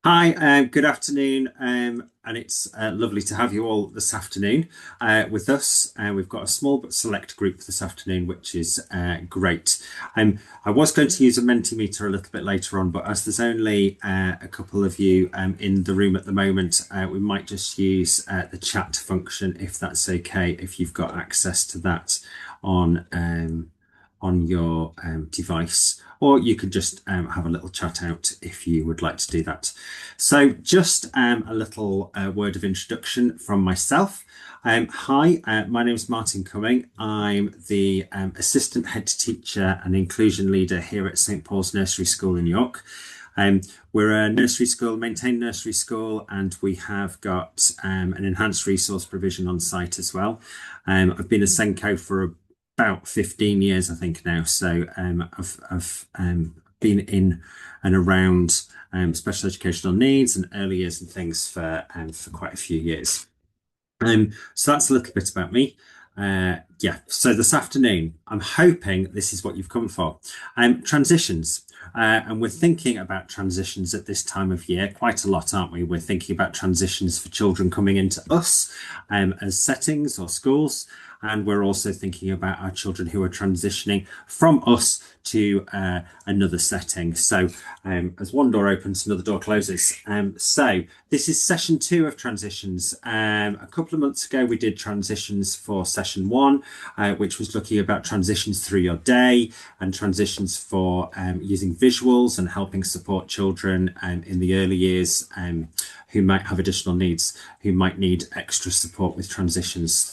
Hi, good afternoon, and it's lovely to have you all this afternoon with us. We've got a small but select group this afternoon, which is great. I was going to use a Mentimeter a little bit later on, but as there's only a couple of you in the room at the moment, we might just use the chat function if that's okay, if you've got access to that on on your device, or you could just have a little chat out if you would like to do that. So, just a little word of introduction from myself. Hi, my name is Martin Cumming. I'm the assistant head teacher and inclusion leader here at St Pauls Nursery School in York. We're a nursery school, maintained nursery school, and we have got an enhanced resource provision on site as well. I've been a SENCO for about 15 years, I think now. So I've been in and around special educational needs and early years and things for quite a few years. So that's a little bit about me. Yeah, so this afternoon, I'm hoping this is what you've come for. Transitions. And we're thinking about transitions at this time of year quite a lot, aren't we? We're thinking about transitions for children coming into us as settings or schools. And we're also thinking about our children who are transitioning from us to another setting. So as one door opens, another door closes. So this is session 2 of transitions. A couple of months ago, we did transitions for session 1, which was looking about transitions through your day and transitions for using visuals and helping support children in the early years who might have additional needs, who might need extra support with transitions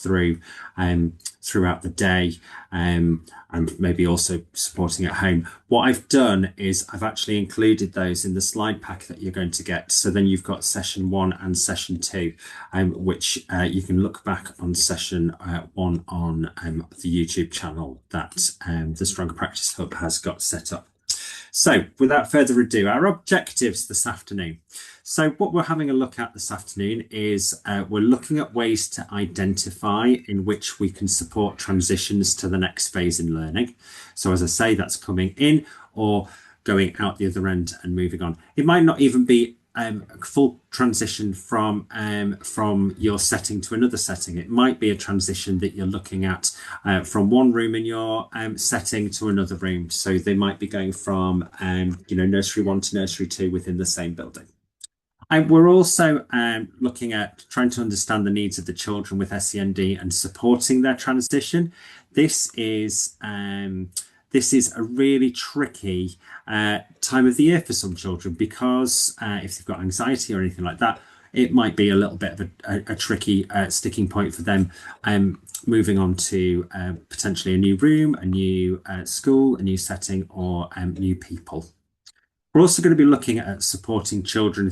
throughout the day, and maybe also supporting at home. What I've done is I've actually included those in the slide pack that you're going to get. So then you've got session 1 and session 2, which you can look back on session 1 on the YouTube channel that the Stronger Practice Hub has got set up. So without further ado, our objectives this afternoon. So what we're having a look at this afternoon is we're looking at ways to identify in which we can support transitions to the next phase in learning. So as I say, that's coming in or going out the other end and moving on. It might not even be a full transition from your setting to another setting. It might be a transition that you're looking at from one room in your setting to another room. So they might be going from nursery 1 to nursery 2 within the same building. And we're also looking at trying to understand the needs of the children with SEND and supporting their transition. This is a really tricky time of the year for some children because if they've got anxiety or anything like that, it might be a little bit of a tricky sticking point for them moving on to potentially a new room, a new school, a new setting, or new people. We're also going to be looking at supporting children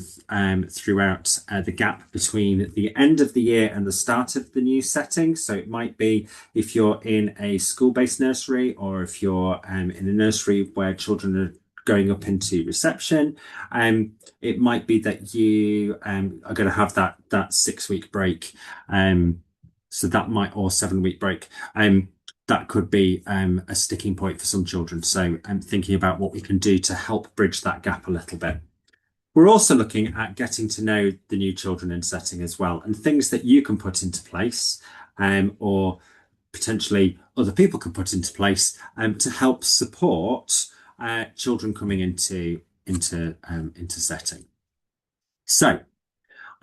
throughout the gap between the end of the year and the start of the new setting. So it might be if you're in a school-based nursery or if you're in a nursery where children are going up into reception. It might be that you are going to have that 6-week break. So that might, or 7-week break. That could be a sticking point for some children. So I'm thinking about what we can do to help bridge that gap a little bit. We're also looking at getting to know the new children in setting as well, and things that you can put into place, or potentially other people can put into place to help support children coming into setting. So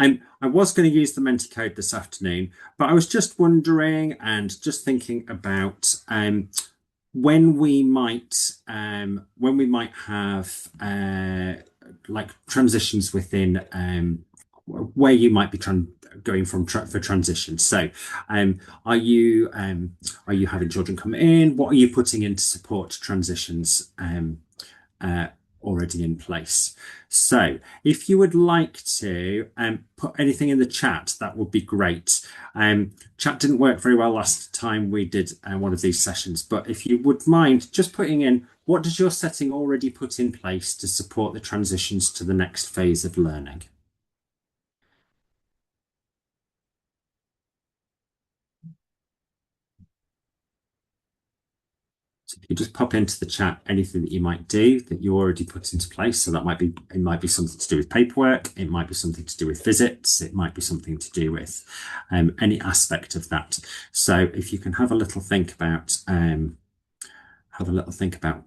I was going to use the Menti code this afternoon, but I was just wondering and just thinking about when we might have like transitions within where you might be going from for transition. So, are you having children come in? What are you putting in to support transitions? Uh, Already in place. So if you would like to put anything in the chat, that would be great. Chat didn't work very well last time we did one of these sessions, but if you would mind just putting in what does your setting already put in place to support the transitions to the next phase of learning? If you just pop into the chat anything that you might do that you already put into place. So that might be, it might be something to do with paperwork. It might be something to do with visits. It might be something to do with any aspect of that. So if you can have a little think about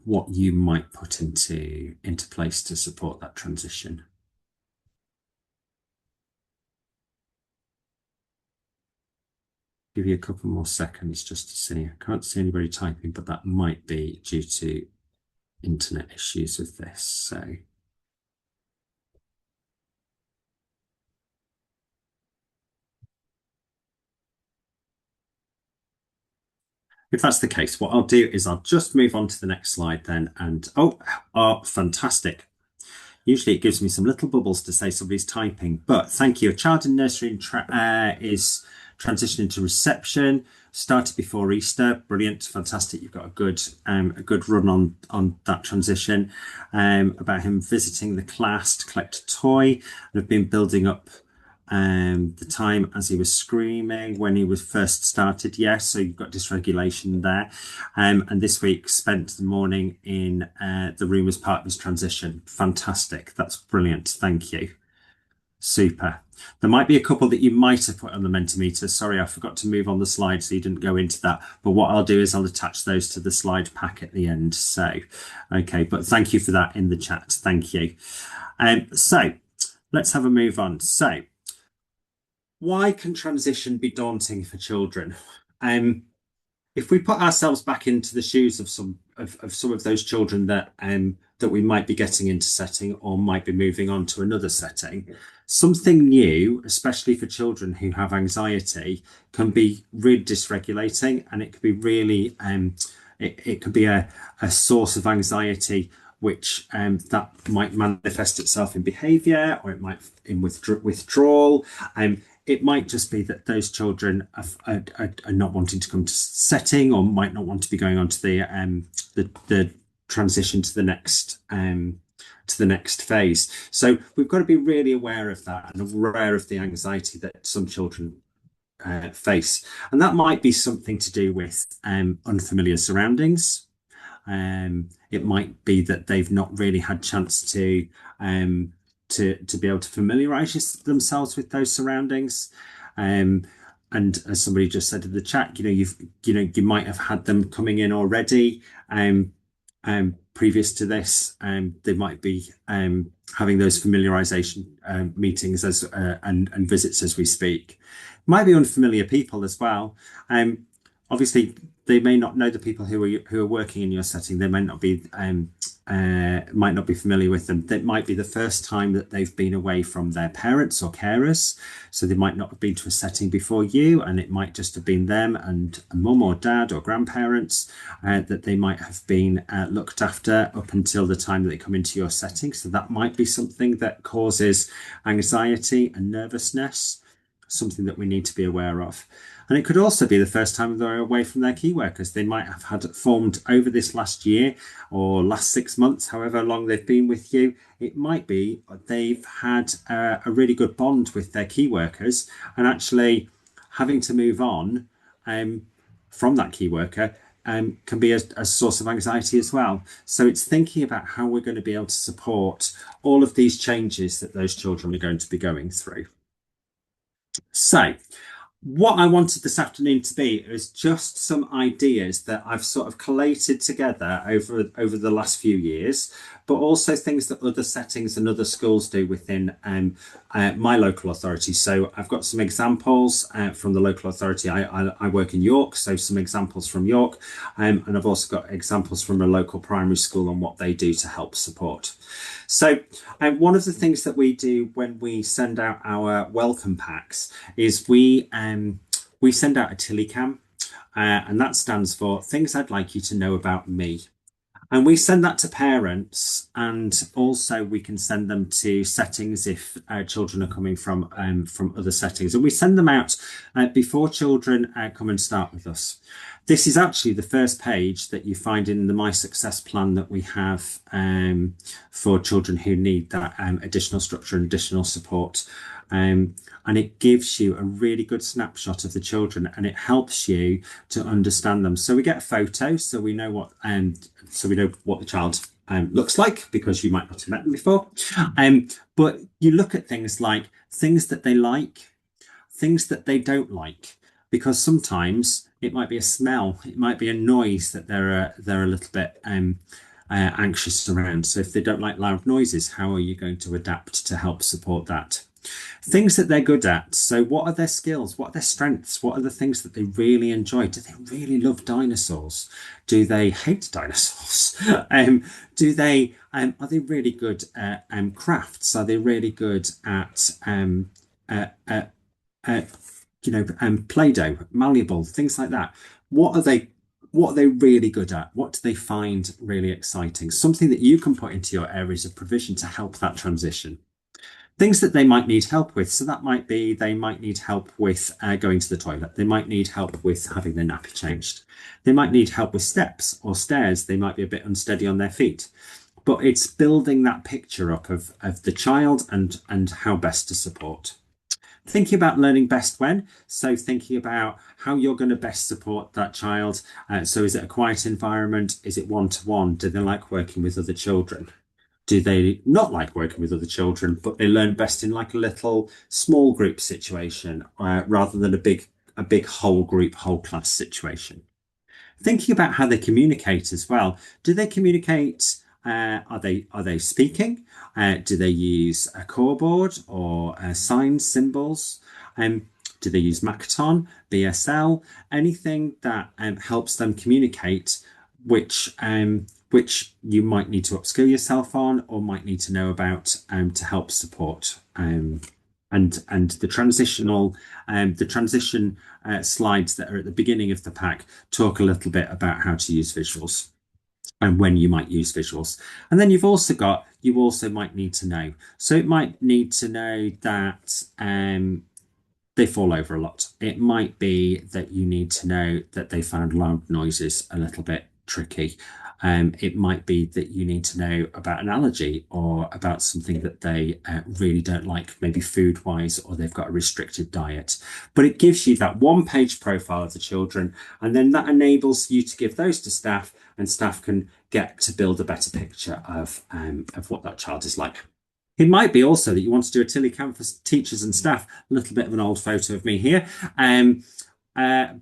what you might put into place to support that transition. Give you a couple more seconds just to see. I can't see anybody typing, but that might be due to internet issues with this. So if that's the case, what I'll do is I'll just move on to the next slide then. And oh, fantastic. Usually it gives me some little bubbles to say somebody's typing, but thank you. A child in nursery is transitioning to reception, started before Easter. Brilliant, fantastic. You've got a good run on that transition. About him visiting the class to collect a toy, and have been building up the time as he was screaming when he was first started. Yes, so you've got dysregulation there. And this week spent the morning in the room as part of his transition. Fantastic. That's brilliant. Thank you. Super. There might be a couple that you might have put on the Mentimeter. Sorry, I forgot to move on the slide, so you didn't go into that. But what I'll do is I'll attach those to the slide pack at the end. So, okay, but thank you for that in the chat. Thank you. So let's have a move on. So why can transition be daunting for children? If we put ourselves back into the shoes of some of those children that we might be getting into setting or might be moving on to another setting, something new, especially for children who have anxiety, can be really dysregulating, and it could be really it could be a source of anxiety which that might manifest itself in behaviour, or it might in withdrawal. It might just be that those children are not wanting to come to setting, or might not want to be going on to the transition to the next phase. So we've got to be really aware of that and aware of the anxiety that some children face, and that might be something to do with unfamiliar surroundings. It might be that they've not really had chance to be able to familiarize themselves with those surroundings. And as somebody just said in the chat, you might have had them coming in already previous to this. They might be having those familiarization meetings and visits as we speak. Might be unfamiliar people as well. Obviously, they may not know the people who are working in your setting. They might not be familiar with them. That might be the first time that they've been away from their parents or carers. So they might not have been to a setting before you, and it might just have been them and a mum or dad or grandparents that they might have been looked after up until the time that they come into your setting. So that might be something that causes anxiety and nervousness, something that we need to be aware of. And it could also be the first time they're away from their key workers. They might have had formed over this last year or last 6 months, however long they've been with you. It might be they've had a really good bond with their key workers, and actually having to move on from that key worker can be a source of anxiety as well. So it's thinking about how we're going to be able to support all of these changes that those children are going to be going through. So what I wanted this afternoon to be is just some ideas that I've sort of collated together over the last few years, but also things that other settings and other schools do within my local authority. So I've got some examples from the local authority. I work in York, so some examples from York, and I've also got examples from a local primary school on what they do to help support. So one of the things that we do when we send out our welcome packs is we send out a Tillicam, and that stands for Things I'd Like You to Know About Me. And we send that to parents, and also we can send them to settings if children are coming from other settings. And we send them out before children come and start with us. This is actually the first page that you find in the My Success plan that we have for children who need that additional structure and additional support. and it gives you a really good snapshot of the children, and it helps you to understand them. So we get a photo, so we know what the child looks like, because you might not have met them before. But you look at things like things that they like, things that they don't like, because sometimes it might be a smell, it might be a noise that they're a little bit anxious around. So if they don't like loud noises, how are you going to adapt to help support that? Things that they're good at. So what are their skills? What are their strengths? What are the things that they really enjoy? Do they really love dinosaurs? Do they hate dinosaurs? Do they are they really good at crafts? Are they really good at uh, uh, uh, Play-Doh, malleable, things like that? What are they? What are they really good at? What do they find really exciting? Something that you can put into your areas of provision to help that transition. Things that they might need help with. So that might be they might need help with going to the toilet. They might need help with having their nappy changed. They might need help with steps or stairs. They might be a bit unsteady on their feet. But it's building that picture up of the child and how best to support. Thinking about learning best when. So thinking about how you're going to best support that child. So is it a quiet environment? Is it one-to-one? Do they like working with other children? Do they not like working with other children, but they learn best in like a little small group situation rather than a big whole group, whole class situation? Thinking about how they communicate as well. Do they communicate? Are they speaking? Do they use a core board or signs, symbols? Do they use Makaton, BSL, anything that helps them communicate, which you might need to upskill yourself on or might need to know about to help support. And the transition slides that are at the beginning of the pack talk a little bit about how to use visuals and when you might use visuals. And then you also might need to know. So it might need to know that they fall over a lot. It might be that you need to know that they found loud noises a little bit tricky. It might be that you need to know about an allergy or about something that they really don't like, maybe food wise, or they've got a restricted diet. But it gives you that one-page profile of the children, and then that enables you to give those to staff, and staff can get to build a better picture of what that child is like. It might be also that you want to do a Tilly Camp for teachers and staff. A little bit of an old photo of me here.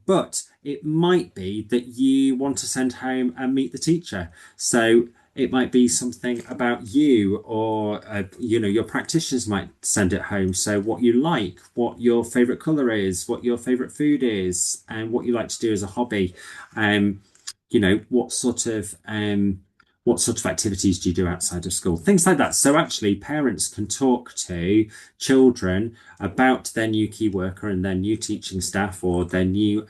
But it might be that you want to send home and meet the teacher. So it might be something about you, or your practitioners might send it home. So what you like, what your favorite color is, what your favorite food is, and what you like to do as a hobby. What sort of activities do you do outside of school? Things like that. So actually, parents can talk to children about their new key worker and their new teaching staff, or their new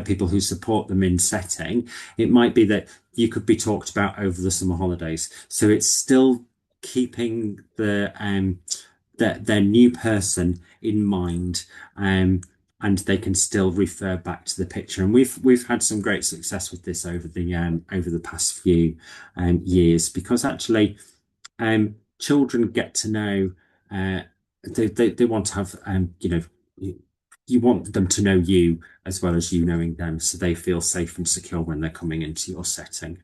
people who support them in setting. It might be that you could be talked about over the summer holidays. So it's still keeping their new person in mind. And they can still refer back to the picture. And we've had some great success with this over the past few years, because actually children get to know they want to have you want them to know you as well as you knowing them, so they feel safe and secure when they're coming into your setting.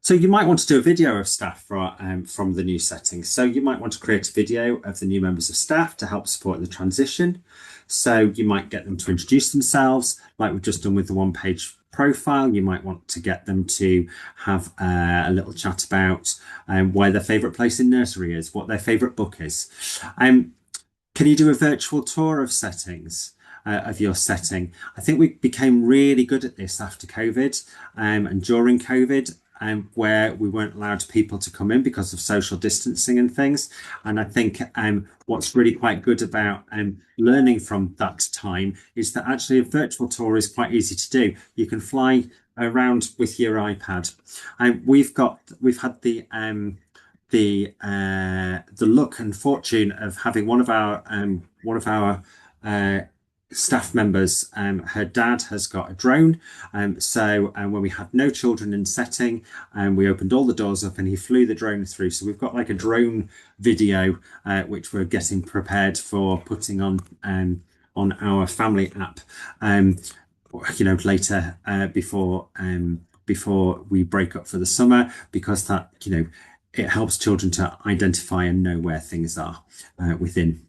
So you might want to do a video of staff from the new setting. So you might want to create a video of the new members of staff to help support the transition. So you might get them to introduce themselves, like we've just done with the one-page profile. You might want to get them to have a little chat about where their favourite place in nursery is, what their favourite book is. Can you do a virtual tour of settings? Of your setting? I think we became really good at this after COVID and during COVID, where we weren't allowed people to come in because of social distancing and things. And I think what's really quite good about learning from that time is that actually a virtual tour is quite easy to do. You can fly around with your iPad. We've had the luck and fortune of having one of our staff members, her dad has got a drone. So when we had no children in setting, we opened all the doors up and he flew the drone through. So we've got like a drone video, which we're getting prepared for putting on our family app, later before we break up for the summer, because that, it helps children to identify and know where things are within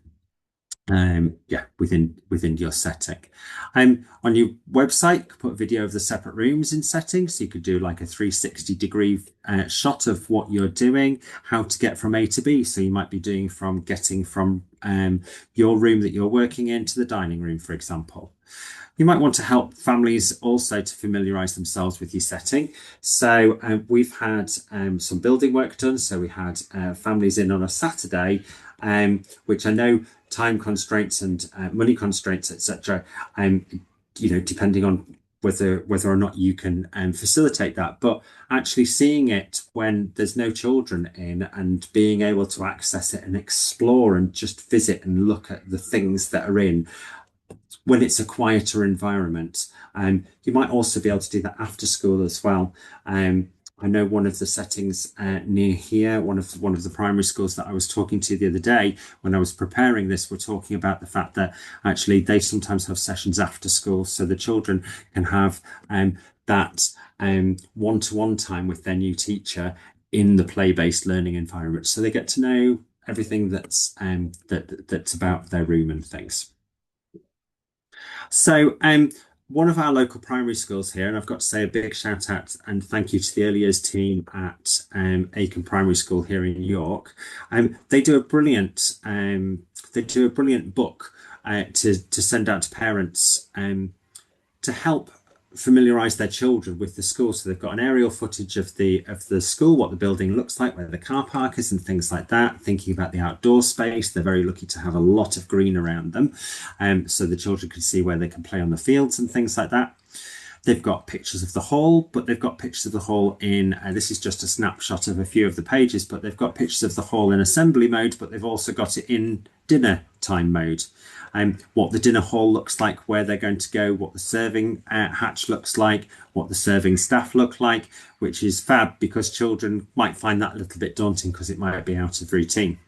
within your setting. On your website, you could put a video of the separate rooms in settings. So you could do like a 360-degree shot of what you're doing, how to get from A to B. So you might be getting from your room that you're working in to the dining room, for example. You might want to help families also to familiarise themselves with your setting. So we've had some building work done. So we had families in on a Saturday, which I know time constraints and money constraints, etc. Depending on whether or not you can facilitate that. But actually seeing it when there's no children in and being able to access it and explore and just visit and look at the things that are in when it's a quieter environment. You might also be able to do that after school as well. I know one of the settings near here, one of the primary schools that I was talking to the other day when I was preparing this, were talking about the fact that actually they sometimes have sessions after school, so the children can have that one-to-one time with their new teacher in the play-based learning environment, so they get to know everything that's about their room and things. So, one of our local primary schools here, and I've got to say a big shout out and thank you to the early years team at Aiken Primary School here in York. They do a brilliant book to send out to parents to help familiarize their children with the school. So they've got an aerial footage of the school, what the building looks like, where the car park is and things like that, thinking about the outdoor space. They're very lucky to have a lot of green around them, so the children can see where they can play on the fields and things like that. They've got pictures of the hall, but they've got pictures of the hall in, this is just a snapshot of a few of the pages, but they've got pictures of the hall in assembly mode, but they've also got it in dinner time mode. What the dinner hall looks like, where they're going to go, what the serving hatch looks like, what the serving staff look like, which is fab because children might find that a little bit daunting because it might be out of routine.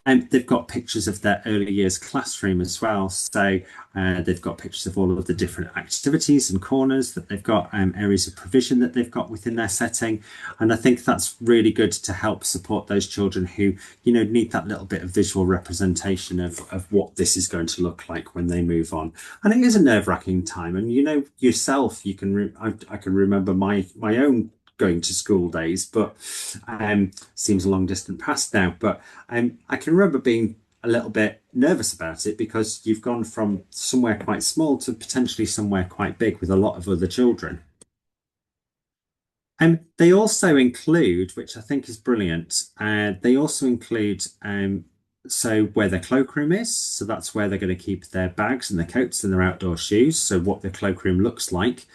And they've got pictures of their early years classroom as well. So they've got pictures of all of the different activities and corners that they've got, areas of provision that they've got within their setting. And I think that's really good to help support those children who, need that little bit of visual representation of what this is going to look like when they move on. And it is a nerve-wracking time. And yourself, I can remember my own going to school days, but seems a long distant past now. But I can remember being a little bit nervous about it because you've gone from somewhere quite small to potentially somewhere quite big with a lot of other children. And they also include, which I think is brilliant, they also include so where their cloakroom is, so that's where they're going to keep their bags and their coats and their outdoor shoes. So what the cloakroom looks like.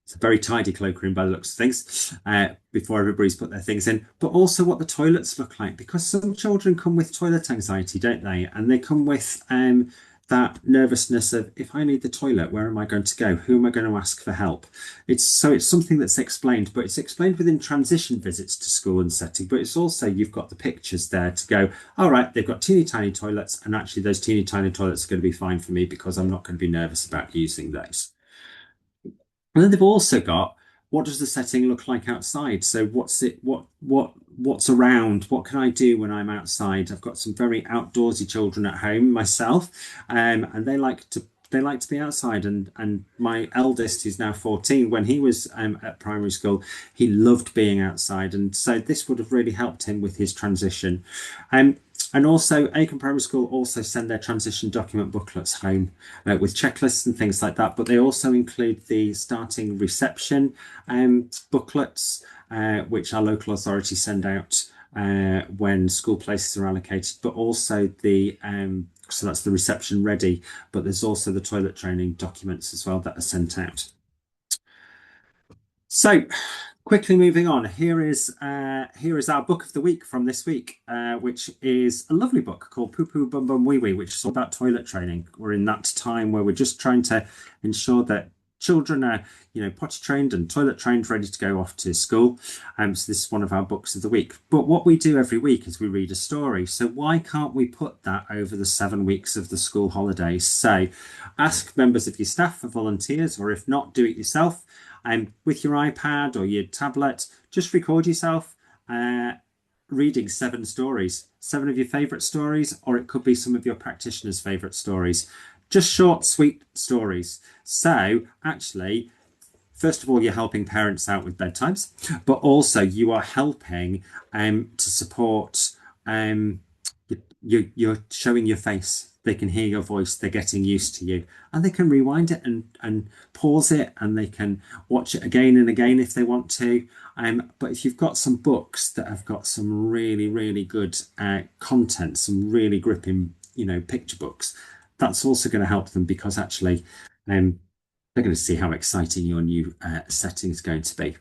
It's a very tidy cloakroom by the looks of things, before everybody's put their things in, but also what the toilets look like, because some children come with toilet anxiety, don't they? And they come with that nervousness of, if I need the toilet, where am I going to go? Who am I going to ask for help? It's something that's explained, but it's explained within transition visits to school and setting, but it's also, you've got the pictures there to go, all right, they've got teeny tiny toilets, and actually those teeny tiny toilets are going to be fine for me because I'm not going to be nervous about using those. And then they've also got, what does the setting look like outside? So what's around? What can I do when I'm outside? I've got some very outdoorsy children at home myself, and they like to be outside. And my eldest, who's now 14, when he was at primary school, he loved being outside, and so this would have really helped him with his transition. And also, Aiken Primary School also send their transition document booklets home with checklists and things like that. But they also include the starting reception booklets, which our local authority send out when school places are allocated. But also so that's the reception ready. But there's also the toilet training documents as well that are sent out. So Quickly moving on, here is our book of the week from this week, which is a lovely book called Poo Poo Bum Bum Wee Wee, which is all about toilet training. We're in that time where we're just trying to ensure that children are, potty trained and toilet trained, ready to go off to school. So this is one of our books of the week. But what we do every week is we read a story. So why can't we put that over the 7 weeks of the school holidays? So ask members of your staff for volunteers, or if not, do it yourself. With your iPad or your tablet, just record yourself reading 7 stories, 7 of your favourite stories, or it could be some of your practitioners' favourite stories. Just short, sweet stories. So, actually, first of all, you're helping parents out with bedtimes, but also you are helping to support. You're showing your face. They can hear your voice. They're getting used to you, and they can rewind it and pause it, and they can watch it again and again if they want to. But if you've got some books that have got some really, really good content, some really gripping, picture books, that's also going to help them because actually, they're going to see how exciting your new setting is going to be.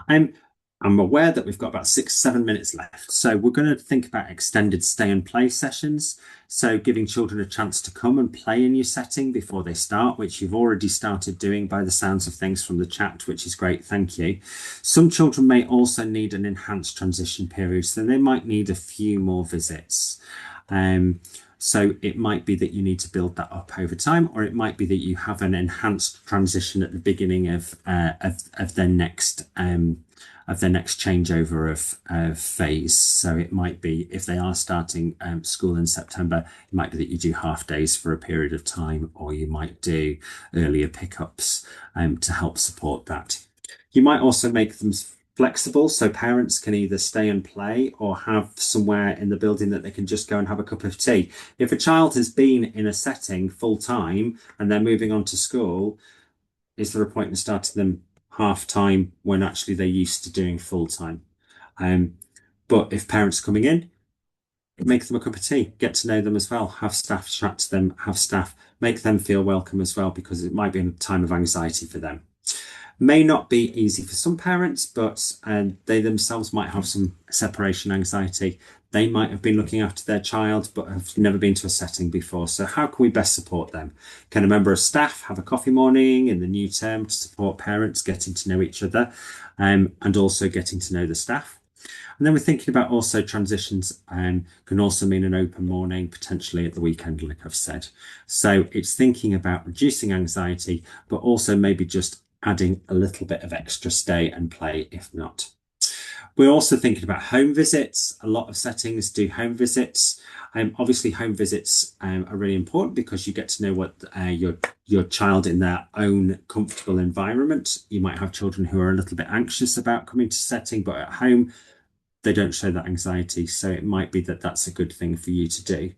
I'm I'm aware that we've got about 6, 7 minutes left. So we're going to think about extended stay and play sessions. So giving children a chance to come and play in your setting before they start, which you've already started doing by the sounds of things from the chat, which is great. Thank you. Some children may also need an enhanced transition period. So they might need a few more visits. So it might be that you need to build that up over time, or it might be that you have an enhanced transition at the beginning of their next changeover of phase. So it might be if they are starting school in September, it might be that you do half days for a period of time, or you might do earlier pickups to help support that. You might also make them flexible so parents can either stay and play or have somewhere in the building that they can just go and have a cup of tea. If a child has been in a setting full time and they're moving on to school, is there a point in starting them half time when actually they're used to doing full time? But if parents are coming in, make them a cup of tea, get to know them as well, have staff chat to them, have staff make them feel welcome as well, because it might be a time of anxiety for them. May not be easy for some parents, but they themselves might have some separation anxiety. They might have been looking after their child, but have never been to a setting before. So how can we best support them? Can a member of staff have a coffee morning in the new term to support parents getting to know each other and also getting to know the staff? And then we're thinking about also transitions can also mean an open morning, potentially at the weekend, like I've said. So it's thinking about reducing anxiety, but also maybe just adding a little bit of extra stay and play if not. We're also thinking about home visits. A lot of settings do home visits. Obviously, home visits are really important because you get to know what your child in their own comfortable environment. You might have children who are a little bit anxious about coming to setting, but at home, they don't show that anxiety. So it might be that that's a good thing for you to do.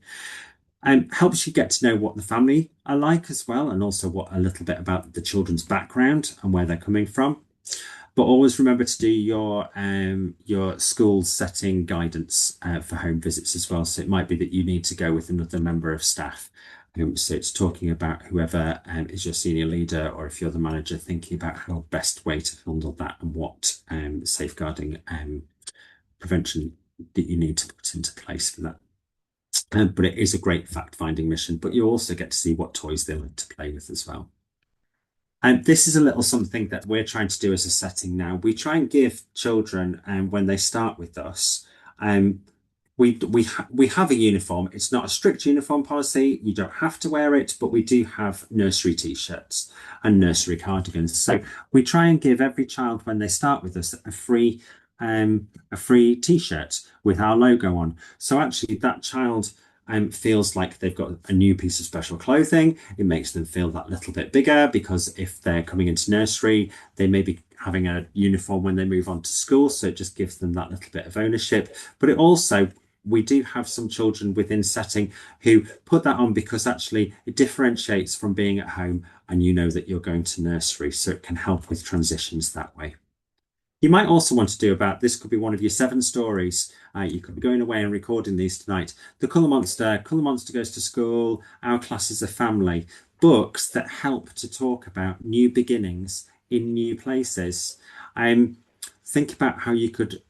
Helps you get to know what the family are like as well, and also what a little bit about the children's background and where they're coming from. But always remember to do your school setting guidance for home visits as well. So it might be that you need to go with another member of staff. So it's talking about whoever is your senior leader, or if you're the manager, thinking about how best way to handle that and what safeguarding prevention that you need to put into place for that. But it is a great fact-finding mission, but you also get to see what toys they like to play with as well. And this is a little something that we're trying to do as a setting now. We try and give children, when they start with us, we have a uniform. It's not a strict uniform policy. You don't have to wear it, but we do have nursery t-shirts and nursery cardigans. So we try and give every child, when they start with us, a free t-shirt with our logo on. So actually that child feels like they've got a new piece of special clothing. It makes them feel that little bit bigger, because if they're coming into nursery, they may be having a uniform when they move on to school. So it just gives them that little bit of ownership. But it also, we do have some children within setting who put that on because actually it differentiates from being at home and you know that you're going to nursery. So it can help with transitions that way. You might also want to do about, this could be one of your 7 stories. You could be going away and recording these tonight. The Colour Monster Goes to School, Our Class is a Family. Books that help to talk about new beginnings in new places. Um, think about how you could,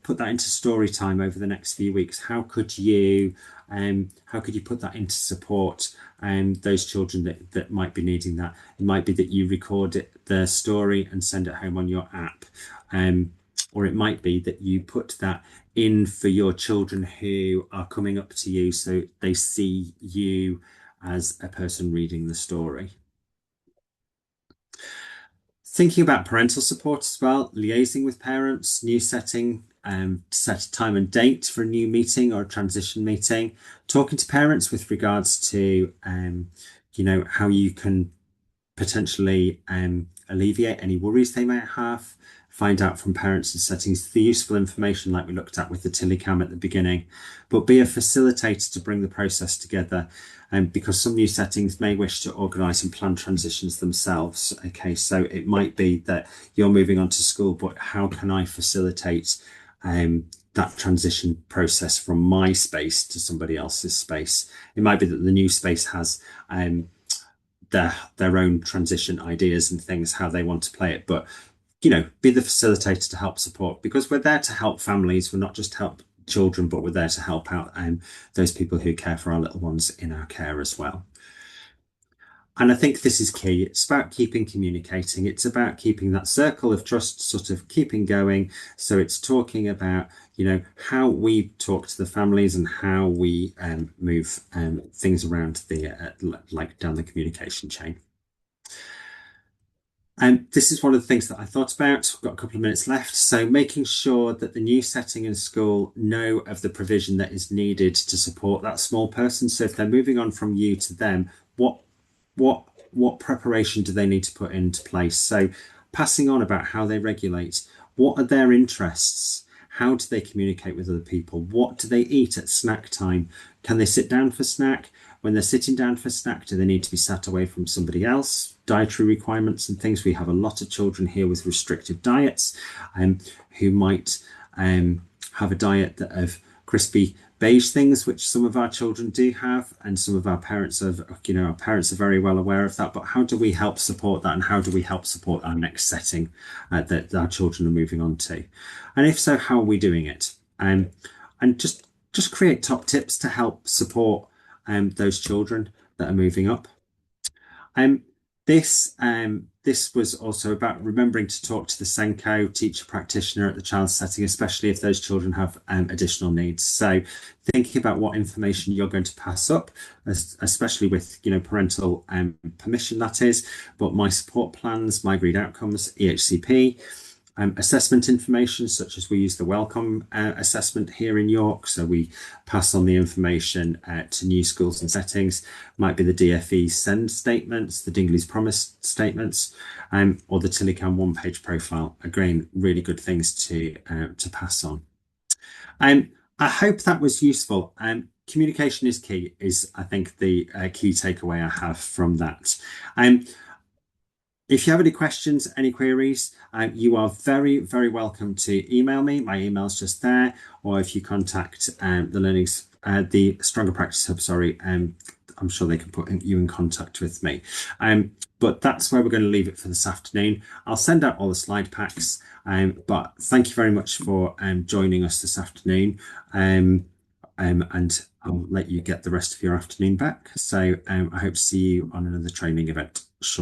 put that into story time over the next few weeks. How could you put that into support those children that might be needing that? It might be that you record the story and send it home on your app. Or it might be that you put that in for your children who are coming up to you so they see you as a person reading the story. Thinking about parental support as well, liaising with parents, new setting, set a time and date for a new meeting or a transition meeting, talking to parents with regards to, how you can potentially alleviate any worries they might have, find out from parents and settings the useful information like we looked at with the Tillicam at the beginning, but be a facilitator to bring the process together. Because some new settings may wish to organise and plan transitions themselves. Okay, so it might be that you're moving on to school, but how can I facilitate that transition process from my space to somebody else's space? It might be that the new space has their own transition ideas and things, how they want to play it, but be the facilitator to help support, because we're there to help families. We're not just help children, but we're there to help out those people who care for our little ones in our care as well. And I think this is key. It's about keeping communicating. It's about keeping that circle of trust sort of keeping going. So it's talking about, how we talk to the families and how we move things around like down the communication chain. And this is one of the things that I thought about. We've got a couple of minutes left. So making sure that the new setting in school know of the provision that is needed to support that small person. So if they're moving on from you to them, what preparation do they need to put into place? So passing on about how they regulate, what are their interests? How do they communicate with other people? What do they eat at snack time? Can they sit down for snack? When they're sitting down for snack, do they need to be sat away from somebody else? Dietary requirements and things. We have a lot of children here with restrictive diets who might have a diet that of crispy beige things, which some of our children do have, and some of our parents are very well aware of that. But how do we help support that, and how do we help support our next setting that our children are moving on to? And if so, how are we doing it? And just create top tips to help support those children that are moving up. This was also about remembering to talk to the SENCO teacher practitioner at the child's setting, especially if those children have additional needs. So thinking about what information you're going to pass up, especially with parental permission, that is, but my support plans, my agreed outcomes, EHCP. Assessment information, such as we use the welcome assessment here in York. So we pass on the information to new schools and settings. Might be the DFE send statements, the Dingley's promise statements, or the Tillicam one-page profile. Again, really good things to pass on. I hope that was useful. Communication is key, is I think the key takeaway I have from that. If you have any questions, any queries, you are very, very welcome to email me. My email is just there. Or if you contact the Stronger Practice Hub, I'm sure they can put you in contact with me. But that's where we're going to leave it for this afternoon. I'll send out all the slide packs. But thank you very much for joining us this afternoon. And I'll let you get the rest of your afternoon back. So I hope to see you on another training event.